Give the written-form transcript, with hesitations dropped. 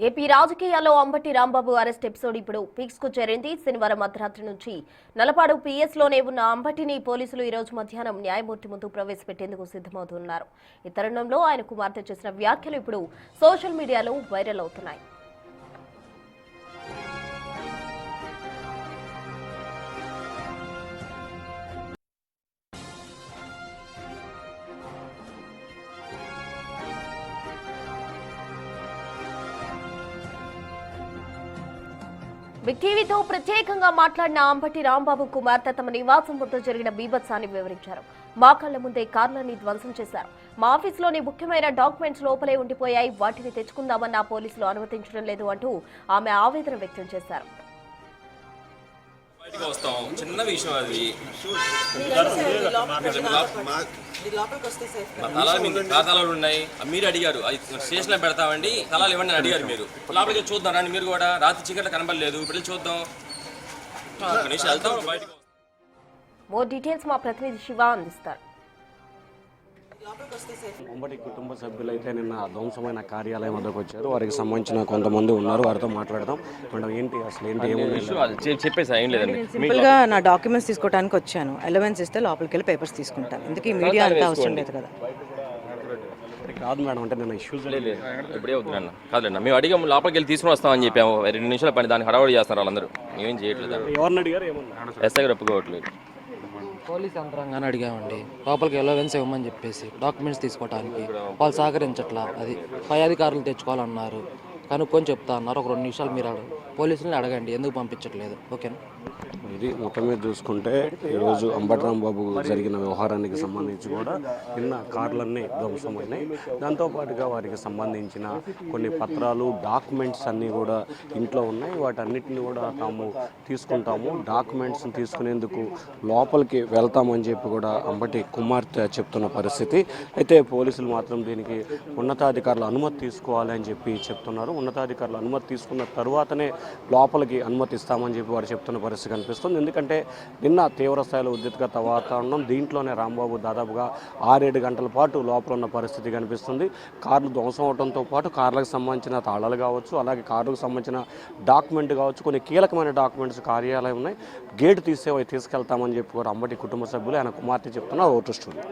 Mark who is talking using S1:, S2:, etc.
S1: AP రాజకీయాల్లో Ambati Rambabu arrest episode ఇప్పుడు peaks కు చేరింది. శనివారం అర్ధరాత్రి నుంచి నలపాడు పీఎస్లోనే ఉన్న అంబటిని పోలీసులు ఈ రోజు మధ్యాహ్నం న్యాయమూర్తి ముందు ప్రవేశపెట్టేందుకు సిద్ధమవుతున్నారు. ఈ తరుణంలో ఆయన కుమార్తె చేసిన వ్యాఖ్యలు ఇప్పుడు సోషల్ మీడియాలో వైరల్ అవుతున్నాయి. బిగ్ టీవీతో ప్రత్యేకంగా మాట్లాడిన అంబటి రాంబాబు కుమార్తె తమ నివాసం వద్ద జరిగిన బీభత్సాన్ని వివరించారు. మా కళ్ల ముందే కార్లని ధ్వంసం చేశారు. మా ఆఫీసులోని ముఖ్యమైన డాక్యుమెంట్స్ లోపలే ఉండిపోయాయి. వాటిని తెచ్చుకుందామన్న పోలీసులు అనుమతించడం లేదు అంటూ ఆమె ఆవేదన వ్యక్తం చేశారు.
S2: చిన్న విషయం అది తలాలు ఉన్నాయి. మీరు అడిగారు స్టేషన్ లో పెడతామండి, తలాలు ఇవ్వండి అని అడిగారు. మీరు లోపలికి చూద్దాం రండి. మీరు కూడా రాత్రి చీకట్లో కనబడలేదు, ఇప్పుడు చూద్దాం. బయటకు
S1: మోర్ డీటెయిల్స్ మా ప్రతినిధి శివ అందిస్తారు.
S3: అంబటి కుటుంబ సభ్యులు అయితే నిన్న ధ్వంసమైన కార్యాలయం వద్దకు వచ్చారు. వారికి సంబంధించిన కొంతమంది ఉన్నారు, వారితో మాట్లాడదాం. మేడం ఏంటి అసలు ఏంటి
S2: చెప్పేసి ఏం లేదండి.
S4: సింపుల్ గా నా డాక్యుమెంట్స్ తీసుకోవడానికి వచ్చాను. అలవెన్స్ ఇస్తే లోపలికి వెళ్ళి పేపర్స్ తీసుకుంటాను. ఎందుకు ఈ మీడియా అంత అవసరం లేదు కదా.
S3: కాదు మేడం, అంటే నేను ఇష్యూస్
S2: లేదు ఇప్పుడే అవుతున్నాను కాదులేండి. మేము అడిగాము, లోపలికి వెళ్ళి తీసుకుని వస్తామని చెప్పాము. 2 నిమిషాల పని దానికి హడావడి చేస్తున్నారు వాళ్ళందరూ. ఏం చేయట్లేదు.
S3: ఎవరిని అడిగారు ఏమన్నా?
S2: ఎస్ఐ గారు ఒప్పుకోవట్లేదు.
S5: పోలీస్ యంత్రాంగాన్ని అడిగామండి, లోపలికి అలవెన్స్ ఇవ్వమని చెప్పేసి డాక్యుమెంట్స్ తీసుకోవడానికి. వాళ్ళు సహకరించట్లా. అది పై అధికారులు తెచ్చుకోవాలన్నారు. కనుక్కొని చెప్తా అన్నారు. ఒక 2 నిమిషాలు మీరు పోలీసులని అడగండి ఎందుకు పంపించట్లేదు. ఓకేనా?
S3: ఇది మొత్తం మీద చూసుకుంటే ఈరోజు అంబటి రాంబాబు జరిగిన వ్యవహారానికి సంబంధించి కూడా నిన్న కార్లన్నీ ధ్వంసమైనాయి. దాంతోపాటుగా వారికి సంబంధించిన కొన్ని పత్రాలు, డాక్యుమెంట్స్ అన్నీ కూడా ఇంట్లో ఉన్నాయి. వాటన్నిటిని కూడా తాము తీసుకుంటాము, డాక్యుమెంట్స్ని తీసుకునేందుకు లోపలికి వెళ్తామని చెప్పి కూడా అంబటి కుమార్తె చెప్తున్న పరిస్థితి. అయితే పోలీసులు మాత్రం దీనికి ఉన్నతాధికారుల అనుమతి తీసుకోవాలి అని చెప్పి చెప్తున్నారు. ఉన్నతాధికారుల అనుమతి తీసుకున్న తర్వాతనే లోపలికి అనుమతిస్తామని చెప్పి వారు చెప్తున్న పరిస్థితి కనిపిస్తుంది. ఎందుకంటే నిన్న తీవ్ర స్థాయిలో ఉద్రిక్తత వాతావరణం. దీంట్లోనే రాంబాబు దాదాపుగా 6-7 గంటల పాటు లోపల ఉన్న పరిస్థితి కనిపిస్తుంది. కార్లు ధ్వంసం అవడంతో పాటు కార్లకు సంబంధించిన తాళాలు కావచ్చు, అలాగే కార్లకు సంబంధించిన డాక్యుమెంట్ కావచ్చు, కొన్ని కీలకమైన డాక్యుమెంట్స్ కార్యాలయం ఉన్నాయి. గేటు తీసుకెళ్తామని చెప్పి కూడా అంబటి కుటుంబ సభ్యులు ఆయన కుమార్తె చెప్తున్నారు. Vote studio.